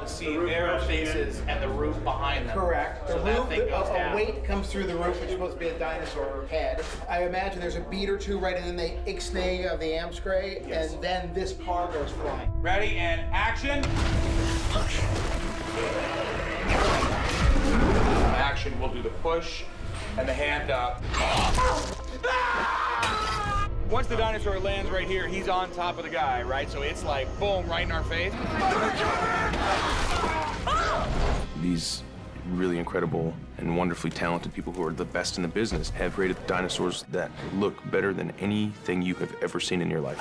to see their faces and the roof behind them. Correct. So that thing goes down. A weight comes through the roof, which is supposed to be a dinosaur head. I imagine there's a beat or two right, and then they ixnay of the amscray, and then this car goes flying. Ready, and action. Action, we'll do the push and the hand up. Once the dinosaur lands right here, he's on top of the guy, right? So it's like, boom, right in our face. These really incredible and wonderfully talented people who are the best in the business have created dinosaurs that look better than anything you have ever seen in your life.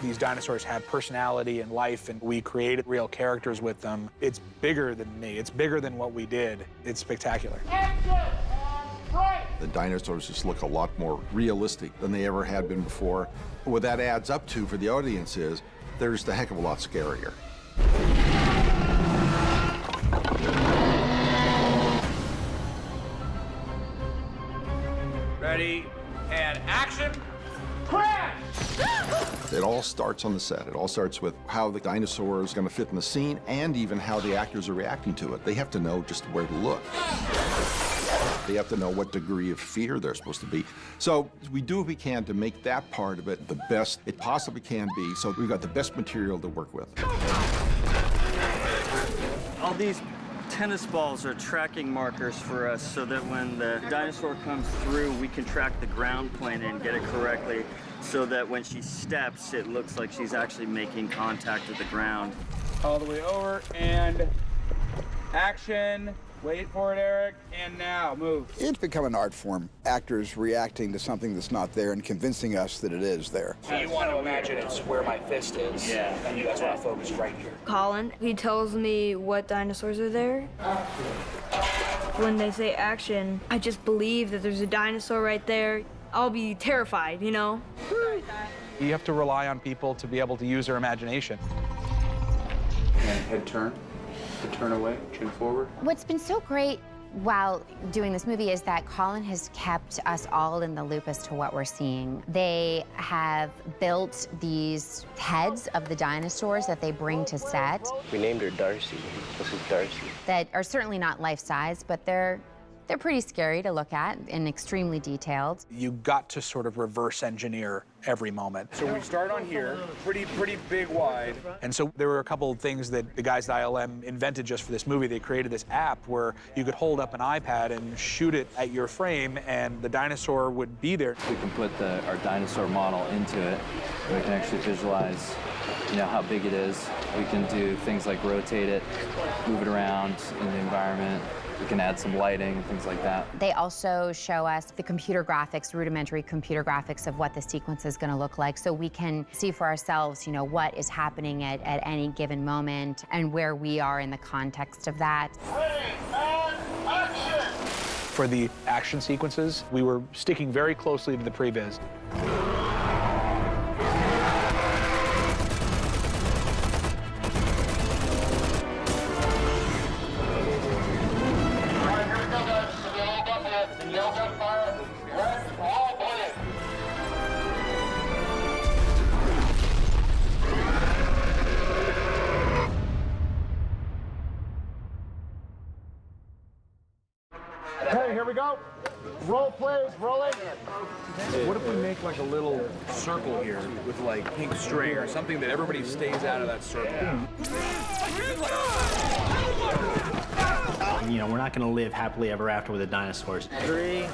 These dinosaurs have personality and life, and we created real characters with them. It's bigger than me. It's bigger than what we did. It's spectacular. The dinosaurs just look a lot more realistic than they ever had been before. What that adds up to for the audience is they're just a heck of a lot scarier. Ready, and action. Crash! It all starts on the set. It all starts with how the dinosaur is going to fit in the scene and even how the actors are reacting to it. They have to know just where to look. They have to know what degree of fear they're supposed to be. So we do what we can to make that part of it the best it possibly can be, so we've got the best material to work with. All these tennis balls are tracking markers for us so that when the dinosaur comes through, we can track the ground plane and get it correctly so that when she steps, it looks like she's actually making contact with the ground. All the way over, and action. Wait for it, Eric, and now, move. It's become an art form. Actors reacting to something that's not there and convincing us that it is there. So you want to imagine it's where my fist is, and you guys want to focus right here. Colin, he tells me what dinosaurs are there. When they say action, I just believe that there's a dinosaur right there. I'll be terrified, you know? You have to rely on people to be able to use their imagination. And head turn. To turn away, chin forward. What's been so great while doing this movie is that Colin has kept us all in the loop as to what we're seeing. They have built these heads of the dinosaurs that they bring to set. We named her Darcy. This is Darcy. That are certainly not life-size, but they're pretty scary to look at and extremely detailed. You got to sort of reverse engineer every moment. So we start on here, pretty big wide. And so there were a couple of things that the guys at ILM invented just for this movie. They created this app where you could hold up an iPad and shoot it at your frame, and the dinosaur would be there. We can put our dinosaur model into it. We can actually visualize, how big it is. We can do things like rotate it, move it around in the environment. We can add some lighting and things like that. They also show us the computer graphics, rudimentary computer graphics of what the sequence is going to look like, so we can see for ourselves, what is happening at any given moment and where we are in the context of that. For the action sequences, we were sticking very closely to the previs. Okay, here we go. Roll, please, rolling. What if we make like a little circle here with like pink string or something that everybody stays out of that circle? We're not going to live happily ever after with the dinosaurs. 3,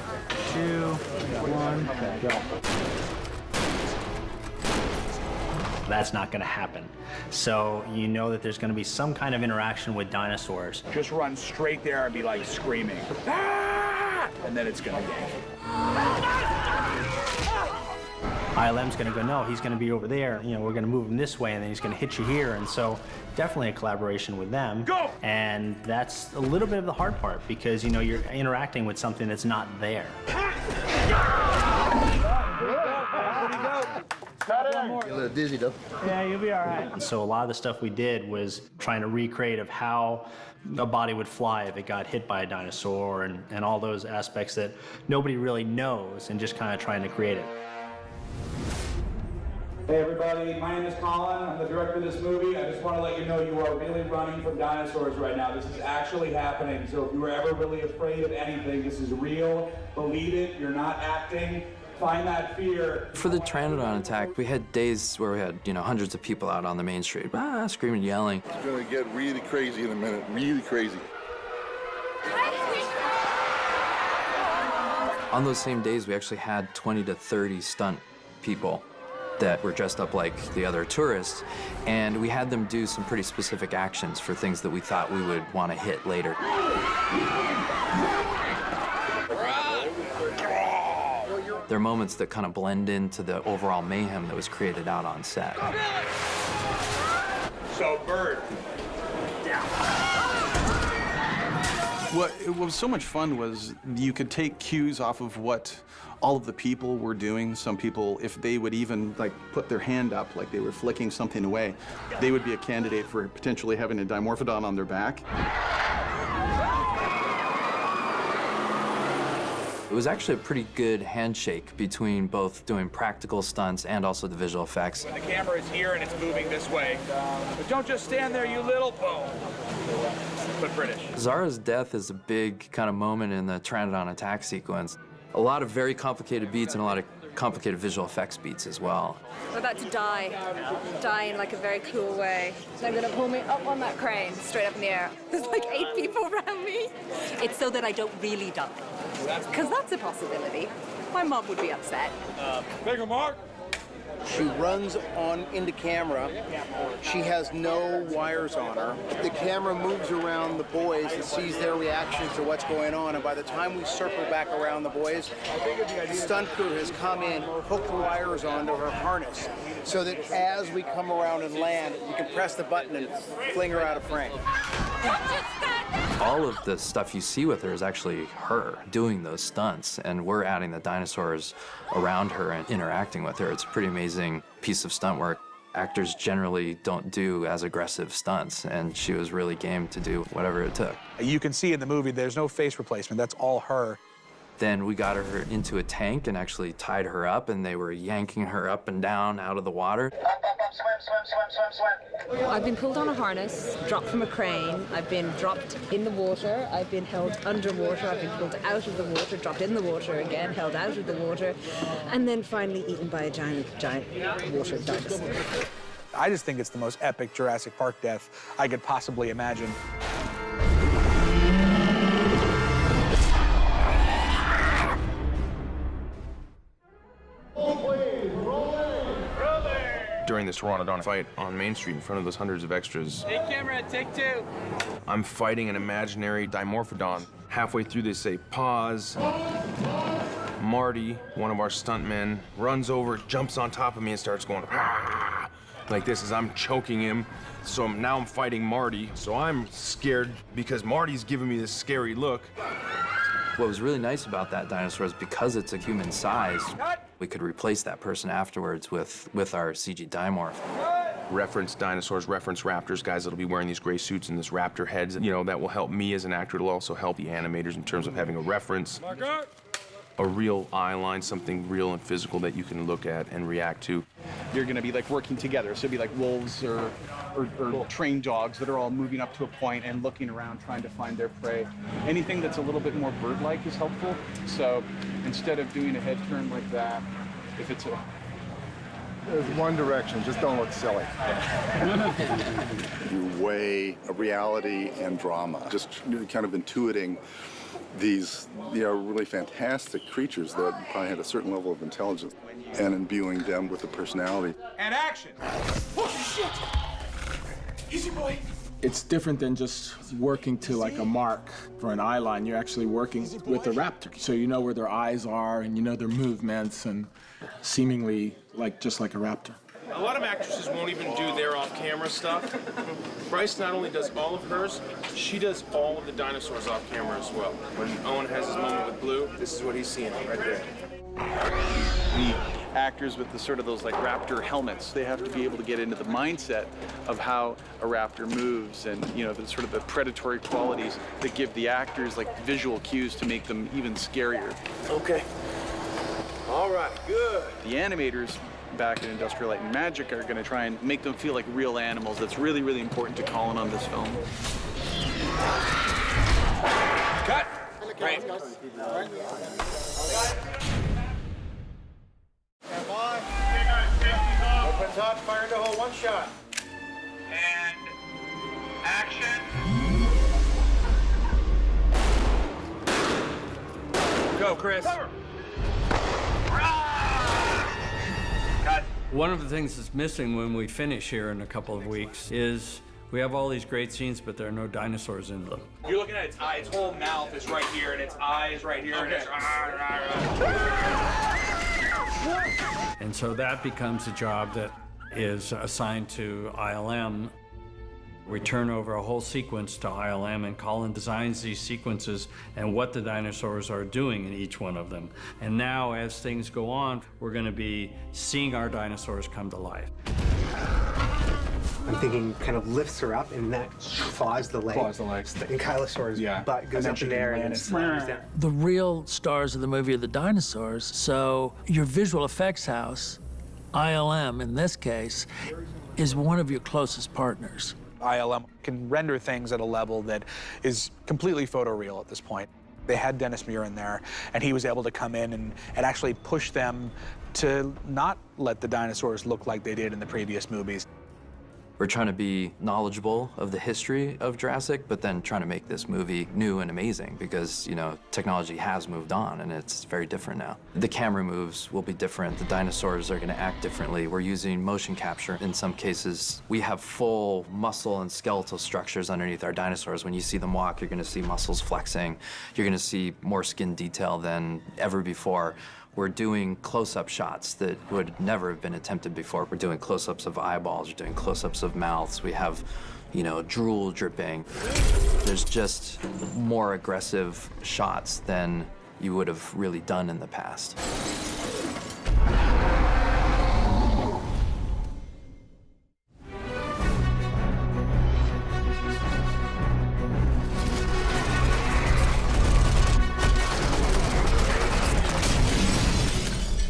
2, 1, go. That's not going to happen. So you know that there's going to be some kind of interaction with dinosaurs. Just run straight there and be like screaming. Ah! And then it's going to yank. ILM's going to go, no, he's going to be over there. We're going to move him this way, and then he's going to hit you here. And so definitely a collaboration with them. Go! And that's a little bit of the hard part because, you're interacting with something that's not there. You're a little dizzy, though. Yeah, you'll be all right. And so a lot of the stuff we did was trying to recreate of how a body would fly if it got hit by a dinosaur and all those aspects that nobody really knows and just kind of trying to create it. Hey everybody, my name is Colin. I'm the director of this movie. I just want to let you know you are really running from dinosaurs right now. This is actually happening. So if you were ever really afraid of anything, this is real. Believe it, you're not acting. Find that fear. For the Pteranodon attack, we had days where we had, hundreds of people out on the main street, screaming, yelling. It's gonna get really crazy in a minute, really crazy. On those same days, we actually had 20 to 30 stunt people that were dressed up like the other tourists, and we had them do some pretty specific actions for things that we thought we would want to hit later. There are moments that kind of blend into the overall mayhem that was created out on set. So, Bird. What was so much fun was you could take cues off of what all of the people were doing. Some people, if they would even put their hand up like they were flicking something away, they would be a candidate for potentially having a dimorphodon on their back. It was actually a pretty good handshake between both doing practical stunts and also the visual effects. The camera is here and it's moving this way. But don't just stand there, you little boom. But British. Zara's death is a big kind of moment in the Pteranodon attack sequence. A lot of very complicated beats and a lot of complicated visual effects beats as well. I'm about to die in like a very cool way. They're gonna pull me up on that crane, straight up in the air. There's like 8 people around me. It's so that I don't really die, because that's a possibility. My mom would be upset. Bigger Mark. She runs on into camera. She has no wires on her. The camera moves around the boys and sees their reactions to what's going on. And by the time we circle back around the boys, the stunt crew has come in, hooked wires onto her harness, so that as we come around and land, you can press the button and fling her out of frame. All of the stuff you see with her is actually her doing those stunts, and we're adding the dinosaurs around her and interacting with her. It's a pretty amazing piece of stunt work. Actors generally don't do as aggressive stunts, and she was really game to do whatever it took. You can see in the movie there's no face replacement. That's all her. Then we got her into a tank and actually tied her up, and they were yanking her up and down out of the water. I've been pulled on a harness, dropped from a crane. I've been dropped in the water. I've been held underwater. I've been pulled out of the water, dropped in the water again, held out of the water, and then finally eaten by a giant water dinosaur. I just think it's the most epic Jurassic Park death I could possibly imagine. During this Pteranodon fight on Main Street in front of those hundreds of extras, Hey camera, take 2. I'm fighting an imaginary dimorphodon. Halfway through they say, pause. Marty, one of our stuntmen, runs over, jumps on top of me and starts going, ah, like this as I'm choking him. So now I'm fighting Marty. So I'm scared because Marty's giving me this scary look. What was really nice about that dinosaur is because it's a human size, we could replace that person afterwards with our CG dimorph. Reference dinosaurs, reference raptors, guys that'll be wearing these gray suits and this raptor heads. That will help me as an actor. It'll also help the animators in terms of having a reference, a real eye line, something real and physical that you can look at and react to. You're gonna be working together, so it'd be like wolves or trained dogs that are all moving up to a point and looking around trying to find their prey. Anything that's a little bit more bird-like is helpful. So instead of doing a head turn like that, if it's There's one direction, just don't look silly. You weigh reality and drama, just kind of intuiting these really fantastic creatures that probably had a certain level of intelligence and imbuing them with a personality. And action! Oh, shit! Easy, boy. It's different than just working to a mark for an eye line. You're actually working with the raptor. So you know where their eyes are and you know their movements and seemingly just like a raptor. A lot of actresses won't even do their off-camera stuff. Bryce not only does all of hers, she does all of the dinosaurs off-camera as well. When Owen has his moment with Blue, this is what he's seeing right there. The actors with those raptor helmets, they have to be able to get into the mindset of how a raptor moves and the predatory qualities that give the actors visual cues to make them even scarier. Okay. All right, good. The animators back at Industrial Light and Magic are going to try and make them feel like real animals. That's really, really important to Colin on this film. Cut! Great. Open touch, fire into hole, one shot. And action. Go, Chris. Cut. One of the things that's missing when we finish here in a couple of weeks is we have all these great scenes, but there are no dinosaurs in them. You're looking at its eye. Its whole mouth is right here, and its eye is right here, and it's... And so that becomes a job that is assigned to ILM. We turn over a whole sequence to ILM, and Colin designs these sequences and what the dinosaurs are doing in each one of them. And now, as things go on, we're going to be seeing our dinosaurs come to life. I'm thinking kind of lifts her up, and that claws the leg. Claws the legs. And Kylosaur's butt goes up in there and then slams down. The real stars of the movie are the dinosaurs, so your visual effects house, ILM in this case, is one of your closest partners. ILM can render things at a level that is completely photoreal at this point. They had Dennis Muir in there, and he was able to come in and actually push them to not let the dinosaurs look like they did in the previous movies. We're trying to be knowledgeable of the history of Jurassic, but then trying to make this movie new and amazing because, you know, technology has moved on and it's very different now. The camera moves will be different. The dinosaurs are going to act differently. We're using motion capture. In some cases, we have full muscle and skeletal structures underneath our dinosaurs. When you see them walk, you're going to see muscles flexing. You're going to see more skin detail than ever before. We're doing close-up shots that would never have been attempted before. We're doing close-ups of eyeballs, we're doing close-ups of mouths. We have, you know, drool dripping. There's just more aggressive shots than you would have really done in the past.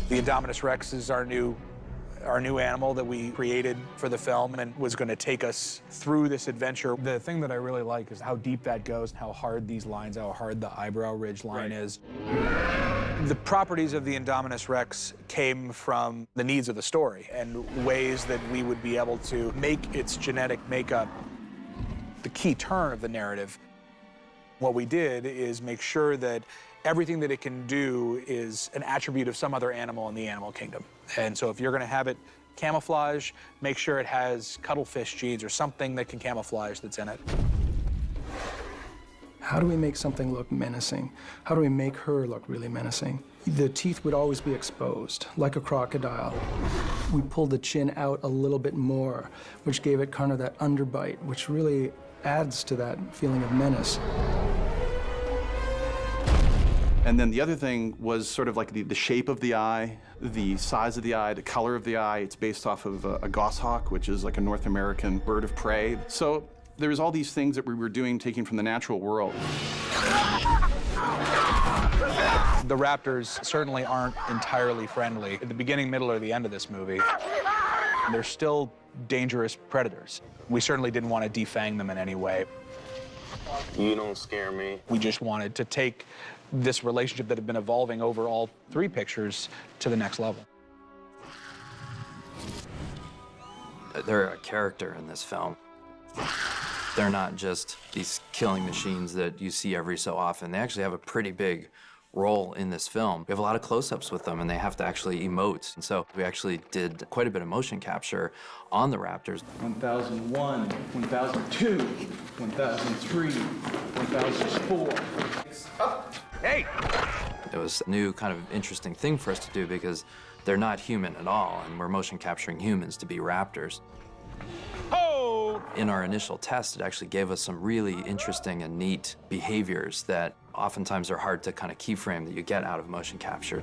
The Indominus Rex is our new animal that we created for the film and was going to take us through this adventure. The thing that I really like is how deep that goes and how hard these lines, how hard the eyebrow ridge line is. The properties of the Indominus Rex came from the needs of the story and ways that we would be able to make its genetic makeup the key turn of the narrative. What we did is make sure that everything that it can do is an attribute of some other animal in the animal kingdom. And so if you're going to have it camouflage, make sure it has cuttlefish genes or something that can camouflage that's in it. How do we make something look menacing? How do we make her look really menacing? The teeth would always be exposed, like a crocodile. We pulled the chin out a little bit more, which gave it kind of that underbite, which really adds to that feeling of menace. And then the other thing was sort of like the shape of the eye, the size of the eye, the color of the eye. It's based off of a goshawk, which is like a North American bird of prey. So there was all these things that we were doing, taking from the natural world. The raptors certainly aren't entirely friendly. At the beginning, middle, or the end of this movie, they're still dangerous predators. We certainly didn't want to defang them in any way. You don't scare me. We just wanted to take this relationship that had been evolving over all three pictures to the next level. They're a character in this film. They're not just these killing machines that you see every so often. They actually have a pretty big role in this film. We have a lot of close-ups with them, and they have to actually emote. And so we actually did quite a bit of motion capture on the raptors. 1001, 1002, 1003, 1004. Hey! It was a new kind of interesting thing for us to do because they're not human at all, and we're motion capturing humans to be raptors. Oh! In our initial test, it actually gave us some really interesting and neat behaviors that oftentimes are hard to kind of keyframe that you get out of motion capture.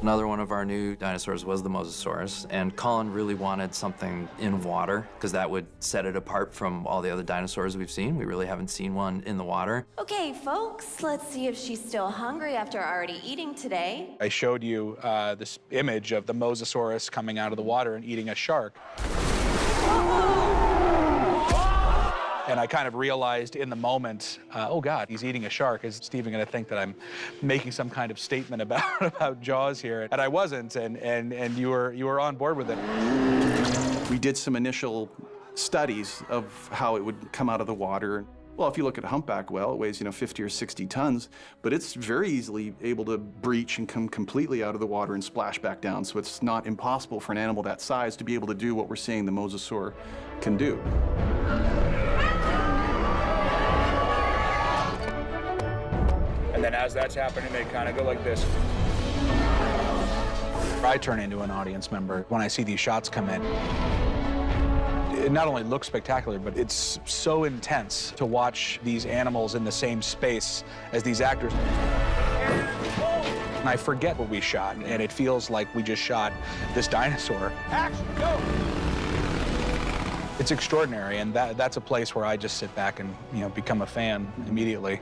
Another one of our new dinosaurs was the Mosasaurus, and Colin really wanted something in water because that would set it apart from all the other dinosaurs we've seen. We really haven't seen one in the water. Okay, folks, let's see if she's still hungry after already eating today. I showed you this image of the Mosasaurus coming out of the water and eating a shark. And I kind of realized in the moment, oh God, he's eating a shark. Is Stephen going to think that I'm making some kind of statement about Jaws here? And I wasn't, and you were on board with it. We did some initial studies of how it would come out of the water. Well, if you look at a humpback whale, it weighs 50 or 60 tons, but it's very easily able to breach and come completely out of the water and splash back down. So it's not impossible for an animal that size to be able to do what we're seeing the mosasaur can do. And then as that's happening, they kind of go like this. I turn into an audience member when I see these shots come in. It not only looks spectacular, but it's so intense to watch these animals in the same space as these actors. And I forget what we shot, and it feels like we just shot this dinosaur. Action, go! It's extraordinary, and that's a place where I just sit back and become a fan immediately.